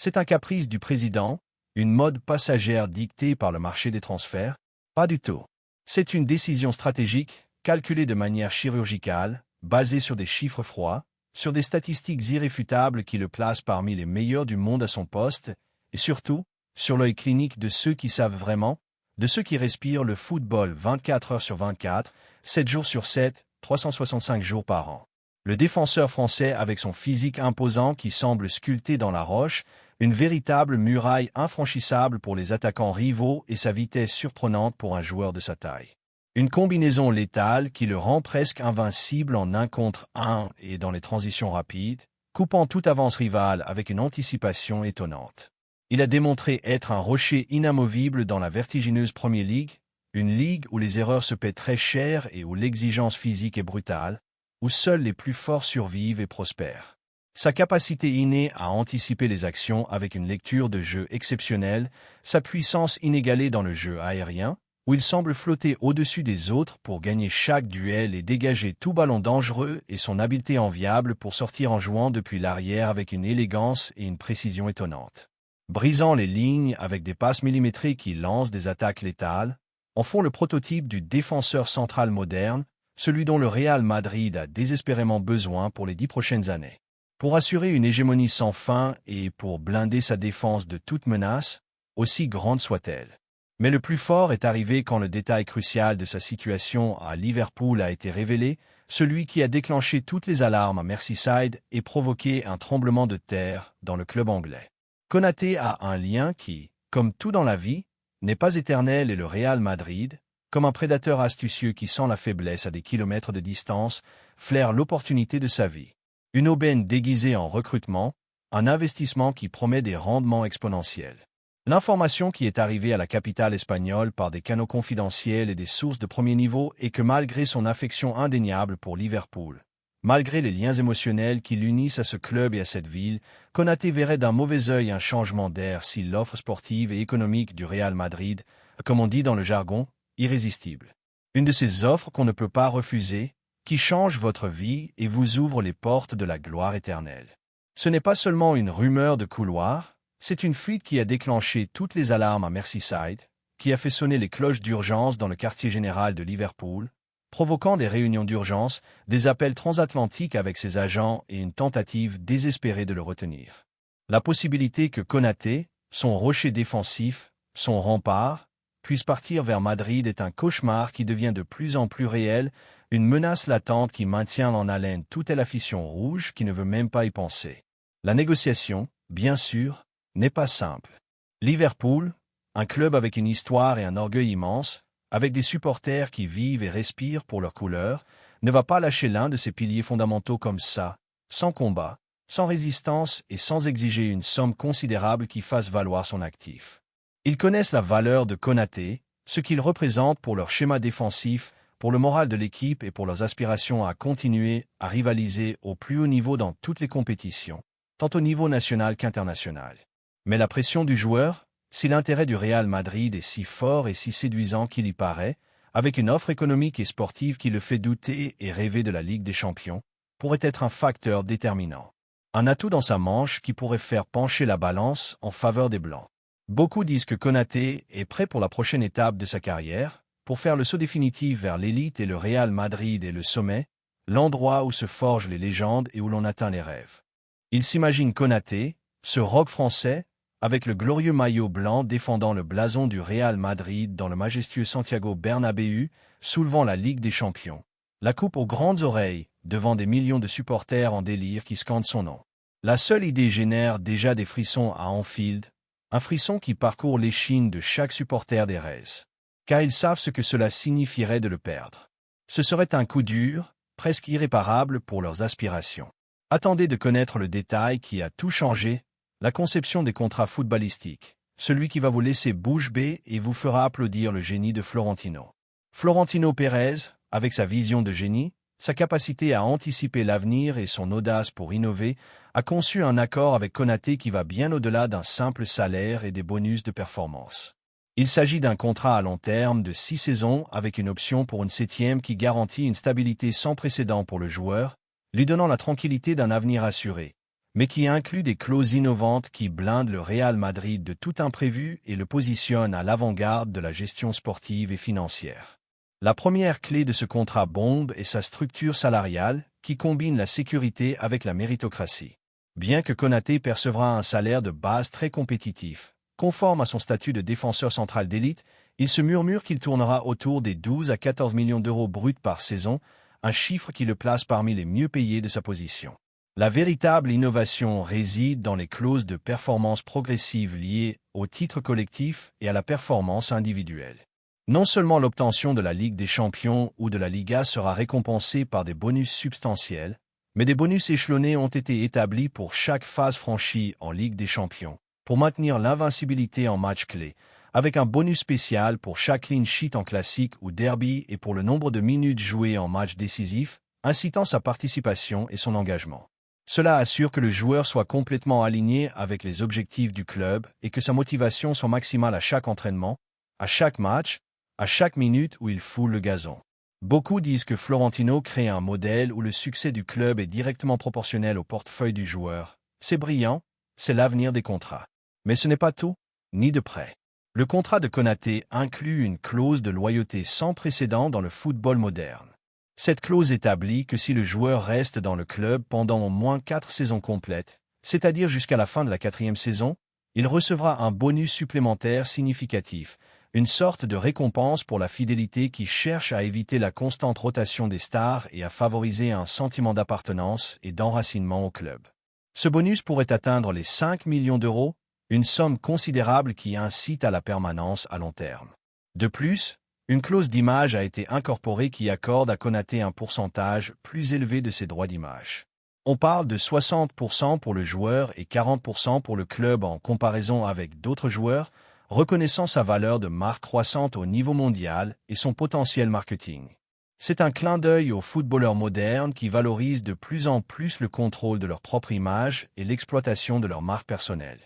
C'est un caprice du président, une mode passagère dictée par le marché des transferts? Pas du tout. C'est une décision stratégique, calculée de manière chirurgicale, basée sur des chiffres froids, sur des statistiques irréfutables qui le placent parmi les meilleurs du monde à son poste, et surtout, sur l'œil clinique de ceux qui savent vraiment, de ceux qui respirent le football 24 heures sur 24, 7 jours sur 7, 365 jours par an. Le défenseur français avec son physique imposant qui semble sculpté dans la roche, une véritable muraille infranchissable pour les attaquants rivaux et sa vitesse surprenante pour un joueur de sa taille. Une combinaison létale qui le rend presque invincible en 1 contre 1 et dans les transitions rapides, coupant toute avance rivale avec une anticipation étonnante. Il a démontré être un rocher inamovible dans la vertigineuse Premier League, une ligue où les erreurs se paient très cher et où l'exigence physique est brutale, où seuls les plus forts survivent et prospèrent. Sa capacité innée à anticiper les actions avec une lecture de jeu exceptionnelle, sa puissance inégalée dans le jeu aérien, où il semble flotter au-dessus des autres pour gagner chaque duel et dégager tout ballon dangereux et son habileté enviable pour sortir en jouant depuis l'arrière avec une élégance et une précision étonnantes. Brisant les lignes avec des passes millimétrées qui lancent des attaques létales, en font le prototype du défenseur central moderne, celui dont le Real Madrid a désespérément besoin pour les 10 prochaines années. Pour assurer une hégémonie sans fin et pour blinder sa défense de toute menace, aussi grande soit-elle. Mais le plus fort est arrivé quand le détail crucial de sa situation à Liverpool a été révélé, celui qui a déclenché toutes les alarmes à Merseyside et provoqué un tremblement de terre dans le club anglais. Konaté a un lien qui, comme tout dans la vie, n'est pas éternel et le Real Madrid, comme un prédateur astucieux qui sent la faiblesse à des kilomètres de distance, flaire l'opportunité de sa vie. Une aubaine déguisée en recrutement, un investissement qui promet des rendements exponentiels. L'information qui est arrivée à la capitale espagnole par des canaux confidentiels et des sources de premier niveau est que malgré son affection indéniable pour Liverpool, malgré les liens émotionnels qui l'unissent à ce club et à cette ville, Konaté verrait d'un mauvais œil un changement d'air si l'offre sportive et économique du Real Madrid, comme on dit dans le jargon, irrésistible. Une de ces offres qu'on ne peut pas refuser, qui change votre vie et vous ouvre les portes de la gloire éternelle. Ce n'est pas seulement une rumeur de couloir, c'est une fuite qui a déclenché toutes les alarmes à Merseyside, qui a fait sonner les cloches d'urgence dans le quartier général de Liverpool, provoquant des réunions d'urgence, des appels transatlantiques avec ses agents et une tentative désespérée de le retenir. La possibilité que Konaté, son rocher défensif, son rempart, puisse partir vers Madrid est un cauchemar qui devient de plus en plus réel, une menace latente qui maintient en haleine toute l'afition rouge qui ne veut même pas y penser. La négociation, bien sûr, n'est pas simple. Liverpool, un club avec une histoire et un orgueil immense, avec des supporters qui vivent et respirent pour leurs couleurs, ne va pas lâcher l'un de ses piliers fondamentaux comme ça, sans combat, sans résistance et sans exiger une somme considérable qui fasse valoir son actif. Ils connaissent la valeur de Konaté, ce qu'il représente pour leur schéma défensif, pour le moral de l'équipe et pour leurs aspirations à continuer à rivaliser au plus haut niveau dans toutes les compétitions, tant au niveau national qu'international. Mais la pression du joueur, si l'intérêt du Real Madrid est si fort et si séduisant qu'il y paraît, avec une offre économique et sportive qui le fait douter et rêver de la Ligue des Champions, pourrait être un facteur déterminant. Un atout dans sa manche qui pourrait faire pencher la balance en faveur des Blancs. Beaucoup disent que Konaté est prêt pour la prochaine étape de sa carrière, pour faire le saut définitif vers l'élite et le Real Madrid et le sommet, l'endroit où se forgent les légendes et où l'on atteint les rêves. Il s'imagine Konaté, ce roc français, avec le glorieux maillot blanc défendant le blason du Real Madrid dans le majestueux Santiago Bernabéu, soulevant la Ligue des Champions. La coupe aux grandes oreilles, devant des millions de supporters en délire qui scandent son nom. La seule idée génère déjà des frissons à Anfield, un frisson qui parcourt l'échine de chaque supporter des Reds. Car ils savent ce que cela signifierait de le perdre. Ce serait un coup dur, presque irréparable pour leurs aspirations. Attendez de connaître le détail qui a tout changé, la conception des contrats footballistiques, celui qui va vous laisser bouche bée et vous fera applaudir le génie de Florentino. Florentino Pérez, avec sa vision de génie, sa capacité à anticiper l'avenir et son audace pour innover, a conçu un accord avec Konaté qui va bien au-delà d'un simple salaire et des bonus de performance. Il s'agit d'un contrat à long terme de 6 saisons avec une option pour une 7e qui garantit une stabilité sans précédent pour le joueur, lui donnant la tranquillité d'un avenir assuré, mais qui inclut des clauses innovantes qui blindent le Real Madrid de tout imprévu et le positionnent à l'avant-garde de la gestion sportive et financière. La première clé de ce contrat bombe est sa structure salariale, qui combine la sécurité avec la méritocratie. Bien que Konaté percevra un salaire de base très compétitif, conforme à son statut de défenseur central d'élite, il se murmure qu'il tournera autour des 12 à 14 millions d'euros bruts par saison, un chiffre qui le place parmi les mieux payés de sa position. La véritable innovation réside dans les clauses de performance progressive liées au titre collectif et à la performance individuelle. Non seulement l'obtention de la Ligue des Champions ou de la Liga sera récompensée par des bonus substantiels, mais des bonus échelonnés ont été établis pour chaque phase franchie en Ligue des Champions, pour maintenir l'invincibilité en match clé, avec un bonus spécial pour chaque clean sheet en classique ou derby et pour le nombre de minutes jouées en match décisif, incitant sa participation et son engagement. Cela assure que le joueur soit complètement aligné avec les objectifs du club et que sa motivation soit maximale à chaque entraînement, à chaque match, à chaque minute où il foule le gazon. Beaucoup disent que Florentino crée un modèle où le succès du club est directement proportionnel au portefeuille du joueur. C'est brillant, c'est l'avenir des contrats. Mais ce n'est pas tout, ni de près. Le contrat de Konaté inclut une clause de loyauté sans précédent dans le football moderne. Cette clause établit que si le joueur reste dans le club pendant au moins 4 saisons complètes, c'est-à-dire jusqu'à la fin de la 4e saison, il recevra un bonus supplémentaire significatif, une sorte de récompense pour la fidélité qui cherche à éviter la constante rotation des stars et à favoriser un sentiment d'appartenance et d'enracinement au club. Ce bonus pourrait atteindre les 5 millions d'euros, une somme considérable qui incite à la permanence à long terme. De plus, une clause d'image a été incorporée qui accorde à Konaté un pourcentage plus élevé de ses droits d'image. On parle de 60% pour le joueur et 40% pour le club en comparaison avec d'autres joueurs, reconnaissant sa valeur de marque croissante au niveau mondial et son potentiel marketing. C'est un clin d'œil aux footballeurs modernes qui valorisent de plus en plus le contrôle de leur propre image et l'exploitation de leur marque personnelle.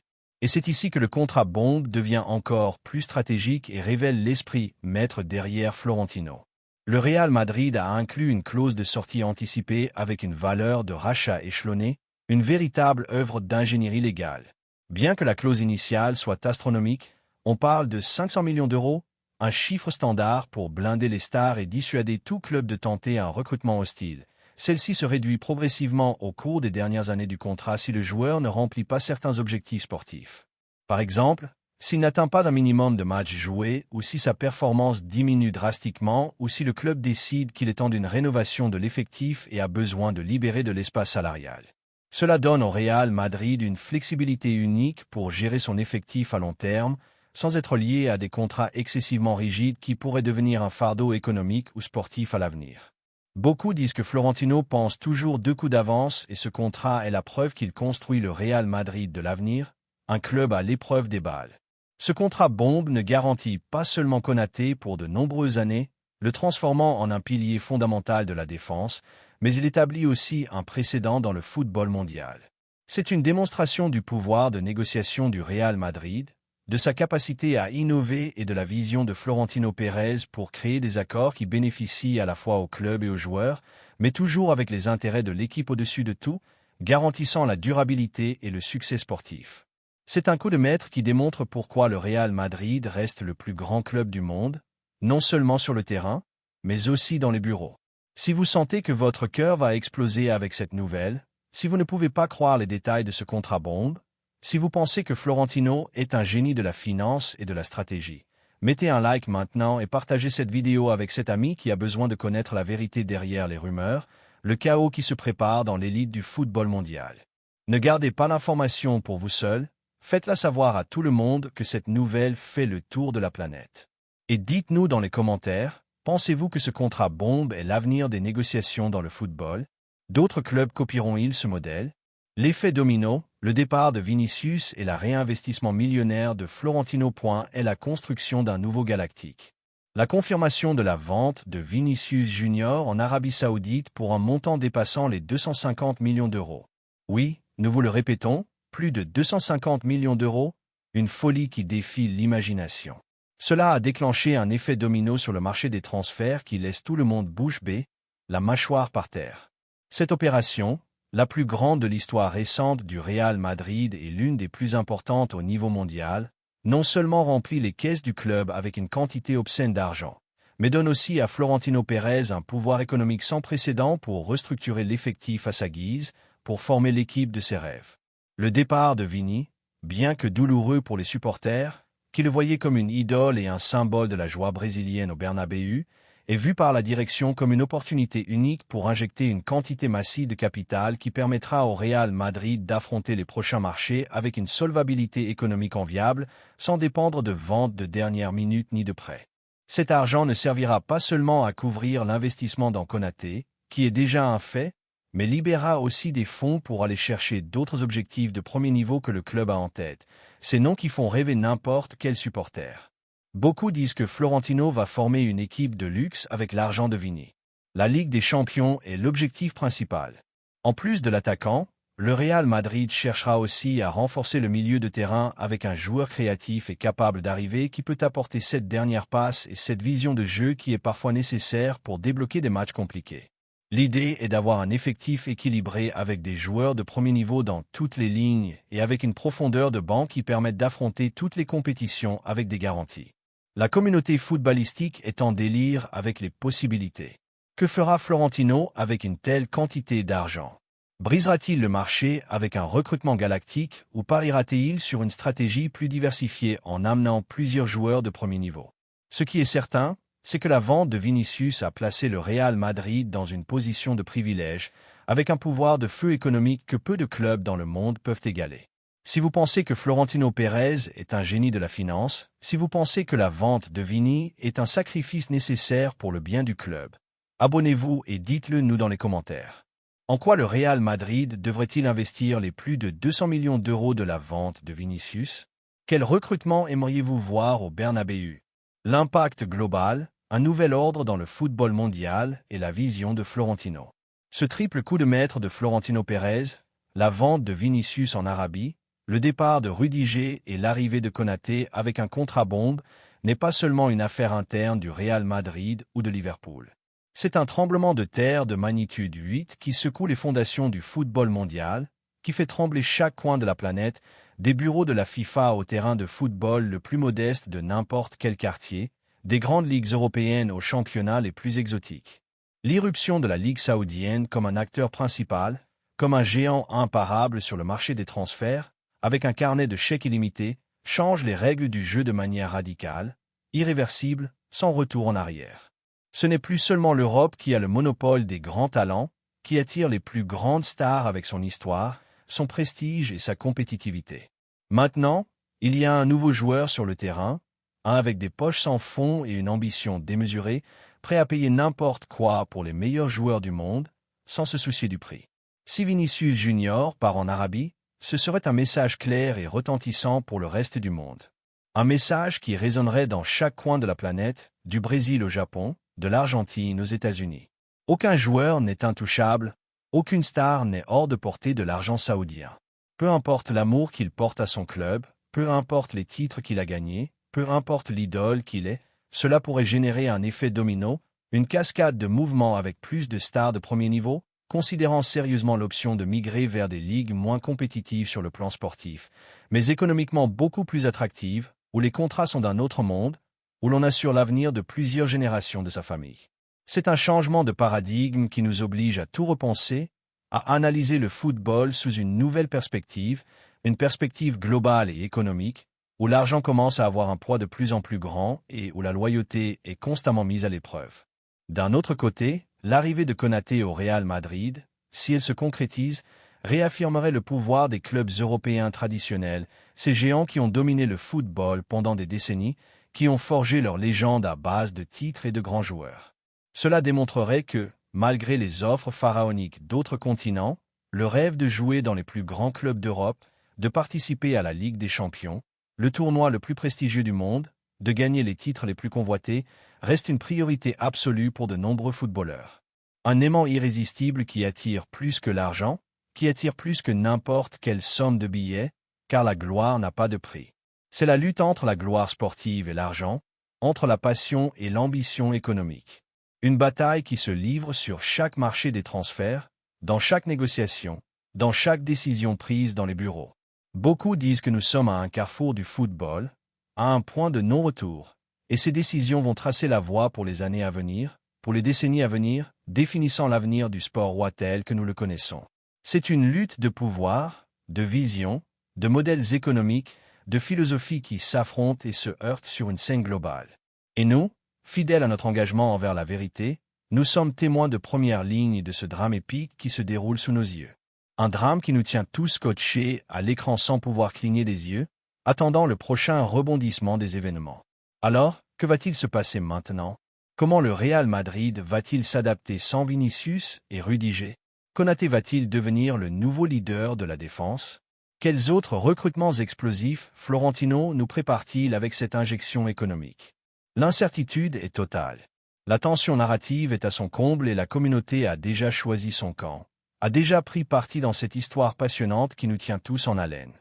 Et c'est ici que le contrat bombe devient encore plus stratégique et révèle l'esprit maître derrière Florentino. Le Real Madrid a inclus une clause de sortie anticipée avec une valeur de rachat échelonnée, une véritable œuvre d'ingénierie légale. Bien que la clause initiale soit astronomique, on parle de 500 millions d'euros, un chiffre standard pour blinder les stars et dissuader tout club de tenter un recrutement hostile. Celle-ci se réduit progressivement au cours des dernières années du contrat si le joueur ne remplit pas certains objectifs sportifs. Par exemple, s'il n'atteint pas un minimum de matchs joués ou si sa performance diminue drastiquement ou si le club décide qu'il est temps d'une rénovation de l'effectif et a besoin de libérer de l'espace salarial. Cela donne au Real Madrid une flexibilité unique pour gérer son effectif à long terme, sans être lié à des contrats excessivement rigides qui pourraient devenir un fardeau économique ou sportif à l'avenir. Beaucoup disent que Florentino pense toujours 2 coups d'avance et ce contrat est la preuve qu'il construit le Real Madrid de l'avenir, un club à l'épreuve des balles. Ce contrat bombe ne garantit pas seulement Konaté pour de nombreuses années, le transformant en un pilier fondamental de la défense, mais il établit aussi un précédent dans le football mondial. C'est une démonstration du pouvoir de négociation du Real Madrid, de sa capacité à innover et de la vision de Florentino Pérez pour créer des accords qui bénéficient à la fois au club et aux joueurs, mais toujours avec les intérêts de l'équipe au-dessus de tout, garantissant la durabilité et le succès sportif. C'est un coup de maître qui démontre pourquoi le Real Madrid reste le plus grand club du monde, non seulement sur le terrain, mais aussi dans les bureaux. Si vous sentez que votre cœur va exploser avec cette nouvelle, si vous ne pouvez pas croire les détails de ce contrat bombe, si vous pensez que Florentino est un génie de la finance et de la stratégie, mettez un like maintenant et partagez cette vidéo avec cet ami qui a besoin de connaître la vérité derrière les rumeurs, le chaos qui se prépare dans l'élite du football mondial. Ne gardez pas l'information pour vous seul, faites-la savoir à tout le monde que cette nouvelle fait le tour de la planète. Et dites-nous dans les commentaires, pensez-vous que ce contrat bombe est l'avenir des négociations dans le football? D'autres clubs copieront-ils ce modèle? L'effet domino, le départ de Vinicius et la réinvestissement millionnaire de Florentino. Est la construction d'un nouveau galactique. La confirmation de la vente de Vinicius Junior en Arabie Saoudite pour un montant dépassant les 250 millions d'euros. Oui, nous vous le répétons, plus de 250 millions d'euros, une folie qui défie l'imagination. Cela a déclenché un effet domino sur le marché des transferts qui laisse tout le monde bouche bée, la mâchoire par terre. Cette opération, la plus grande de l'histoire récente du Real Madrid et l'une des plus importantes au niveau mondial, non seulement remplit les caisses du club avec une quantité obscène d'argent, mais donne aussi à Florentino Pérez un pouvoir économique sans précédent pour restructurer l'effectif à sa guise, pour former l'équipe de ses rêves. Le départ de Vini, bien que douloureux pour les supporters, qui le voyaient comme une idole et un symbole de la joie brésilienne au Bernabéu, est vu par la direction comme une opportunité unique pour injecter une quantité massive de capital qui permettra au Real Madrid d'affronter les prochains marchés avec une solvabilité économique enviable, sans dépendre de ventes de dernière minute ni de prêts. Cet argent ne servira pas seulement à couvrir l'investissement dans Konaté, qui est déjà un fait, mais libérera aussi des fonds pour aller chercher d'autres objectifs de premier niveau que le club a en tête, ces noms qui font rêver n'importe quel supporter. Beaucoup disent que Florentino va former une équipe de luxe avec l'argent de Vini. La Ligue des Champions est l'objectif principal. En plus de l'attaquant, le Real Madrid cherchera aussi à renforcer le milieu de terrain avec un joueur créatif et capable d'arriver qui peut apporter cette dernière passe et cette vision de jeu qui est parfois nécessaire pour débloquer des matchs compliqués. L'idée est d'avoir un effectif équilibré avec des joueurs de premier niveau dans toutes les lignes et avec une profondeur de banc qui permette d'affronter toutes les compétitions avec des garanties. La communauté footballistique est en délire avec les possibilités. Que fera Florentino avec une telle quantité d'argent? Brisera-t-il le marché avec un recrutement galactique ou pariera-t-il sur une stratégie plus diversifiée en amenant plusieurs joueurs de premier niveau? Ce qui est certain, c'est que la vente de Vinicius a placé le Real Madrid dans une position de privilège, avec un pouvoir de feu économique que peu de clubs dans le monde peuvent égaler. Si vous pensez que Florentino Pérez est un génie de la finance, si vous pensez que la vente de Vini est un sacrifice nécessaire pour le bien du club, abonnez-vous et dites-le nous dans les commentaires. En quoi le Real Madrid devrait-il investir les plus de 200 millions d'euros de la vente de Vinicius? Quel recrutement aimeriez-vous voir au Bernabéu? L'impact global, un nouvel ordre dans le football mondial et la vision de Florentino. Ce triple coup de maître de Florentino Pérez, la vente de Vinicius en Arabie, le départ de Rudiger et l'arrivée de Konaté avec un contrat bombe n'est pas seulement une affaire interne du Real Madrid ou de Liverpool. C'est un tremblement de terre de magnitude 8 qui secoue les fondations du football mondial, qui fait trembler chaque coin de la planète, des bureaux de la FIFA au terrain de football le plus modeste de n'importe quel quartier, des grandes ligues européennes aux championnats les plus exotiques. L'irruption de la Ligue saoudienne comme un acteur principal, comme un géant imparable sur le marché des transferts, avec un carnet de chèques illimité, change les règles du jeu de manière radicale, irréversible, sans retour en arrière. Ce n'est plus seulement l'Europe qui a le monopole des grands talents, qui attire les plus grandes stars avec son histoire, son prestige et sa compétitivité. Maintenant, il y a un nouveau joueur sur le terrain, un avec des poches sans fond et une ambition démesurée, prêt à payer n'importe quoi pour les meilleurs joueurs du monde, sans se soucier du prix. Si Vinicius Junior part en Arabie, ce serait un message clair et retentissant pour le reste du monde. Un message qui résonnerait dans chaque coin de la planète, du Brésil au Japon, de l'Argentine aux États-Unis. Aucun joueur n'est intouchable, aucune star n'est hors de portée de l'argent saoudien. Peu importe l'amour qu'il porte à son club, peu importe les titres qu'il a gagnés, peu importe l'idole qu'il est, cela pourrait générer un effet domino, une cascade de mouvements avec plus de stars de premier niveau, considérant sérieusement l'option de migrer vers des ligues moins compétitives sur le plan sportif, mais économiquement beaucoup plus attractives, où les contrats sont d'un autre monde, où l'on assure l'avenir de plusieurs générations de sa famille. C'est un changement de paradigme qui nous oblige à tout repenser, à analyser le football sous une nouvelle perspective, une perspective globale et économique, où l'argent commence à avoir un poids de plus en plus grand et où la loyauté est constamment mise à l'épreuve. D'un autre côté, l'arrivée de Konaté au Real Madrid, si elle se concrétise, réaffirmerait le pouvoir des clubs européens traditionnels, ces géants qui ont dominé le football pendant des décennies, qui ont forgé leur légende à base de titres et de grands joueurs. Cela démontrerait que, malgré les offres pharaoniques d'autres continents, le rêve de jouer dans les plus grands clubs d'Europe, de participer à la Ligue des Champions, le tournoi le plus prestigieux du monde, de gagner les titres les plus convoités, reste une priorité absolue pour de nombreux footballeurs. Un aimant irrésistible qui attire plus que l'argent, qui attire plus que n'importe quelle somme de billets, car la gloire n'a pas de prix. C'est la lutte entre la gloire sportive et l'argent, entre la passion et l'ambition économique. Une bataille qui se livre sur chaque marché des transferts, dans chaque négociation, dans chaque décision prise dans les bureaux. Beaucoup disent que nous sommes à un carrefour du football, à un point de non-retour, et ces décisions vont tracer la voie pour les années à venir, pour les décennies à venir, définissant l'avenir du sport roi tel que nous le connaissons. C'est une lutte de pouvoir, de vision, de modèles économiques, de philosophie qui s'affrontent et se heurtent sur une scène globale. Et nous, fidèles à notre engagement envers la vérité, nous sommes témoins de première ligne de ce drame épique qui se déroule sous nos yeux. Un drame qui nous tient tous scotchés à l'écran sans pouvoir cligner des yeux, attendant le prochain rebondissement des événements. Alors, que va-t-il se passer maintenant? Comment le Real Madrid va-t-il s'adapter sans Vinicius et Rudiger? Konaté va-t-il devenir le nouveau leader de la défense? Quels autres recrutements explosifs Florentino nous prépare-t-il avec cette injection économique? L'incertitude est totale. La tension narrative est à son comble et la communauté a déjà choisi son camp, a déjà pris parti dans cette histoire passionnante qui nous tient tous en haleine.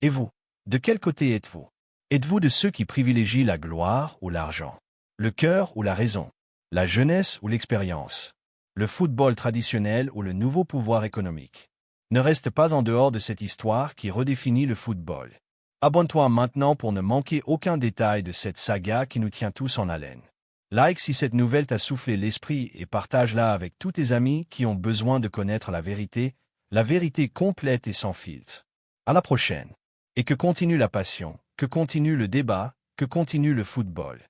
Et vous, de quel côté êtes-vous? Êtes-vous de ceux qui privilégient la gloire ou l'argent? Le cœur ou la raison? La jeunesse ou l'expérience? Le football traditionnel ou le nouveau pouvoir économique? Ne reste pas en dehors de cette histoire qui redéfinit le football. Abonne-toi maintenant pour ne manquer aucun détail de cette saga qui nous tient tous en haleine. Like si cette nouvelle t'a soufflé l'esprit et partage-la avec tous tes amis qui ont besoin de connaître la vérité complète et sans filtre. À la prochaine. Et que continue la passion, que continue le débat, que continue le football.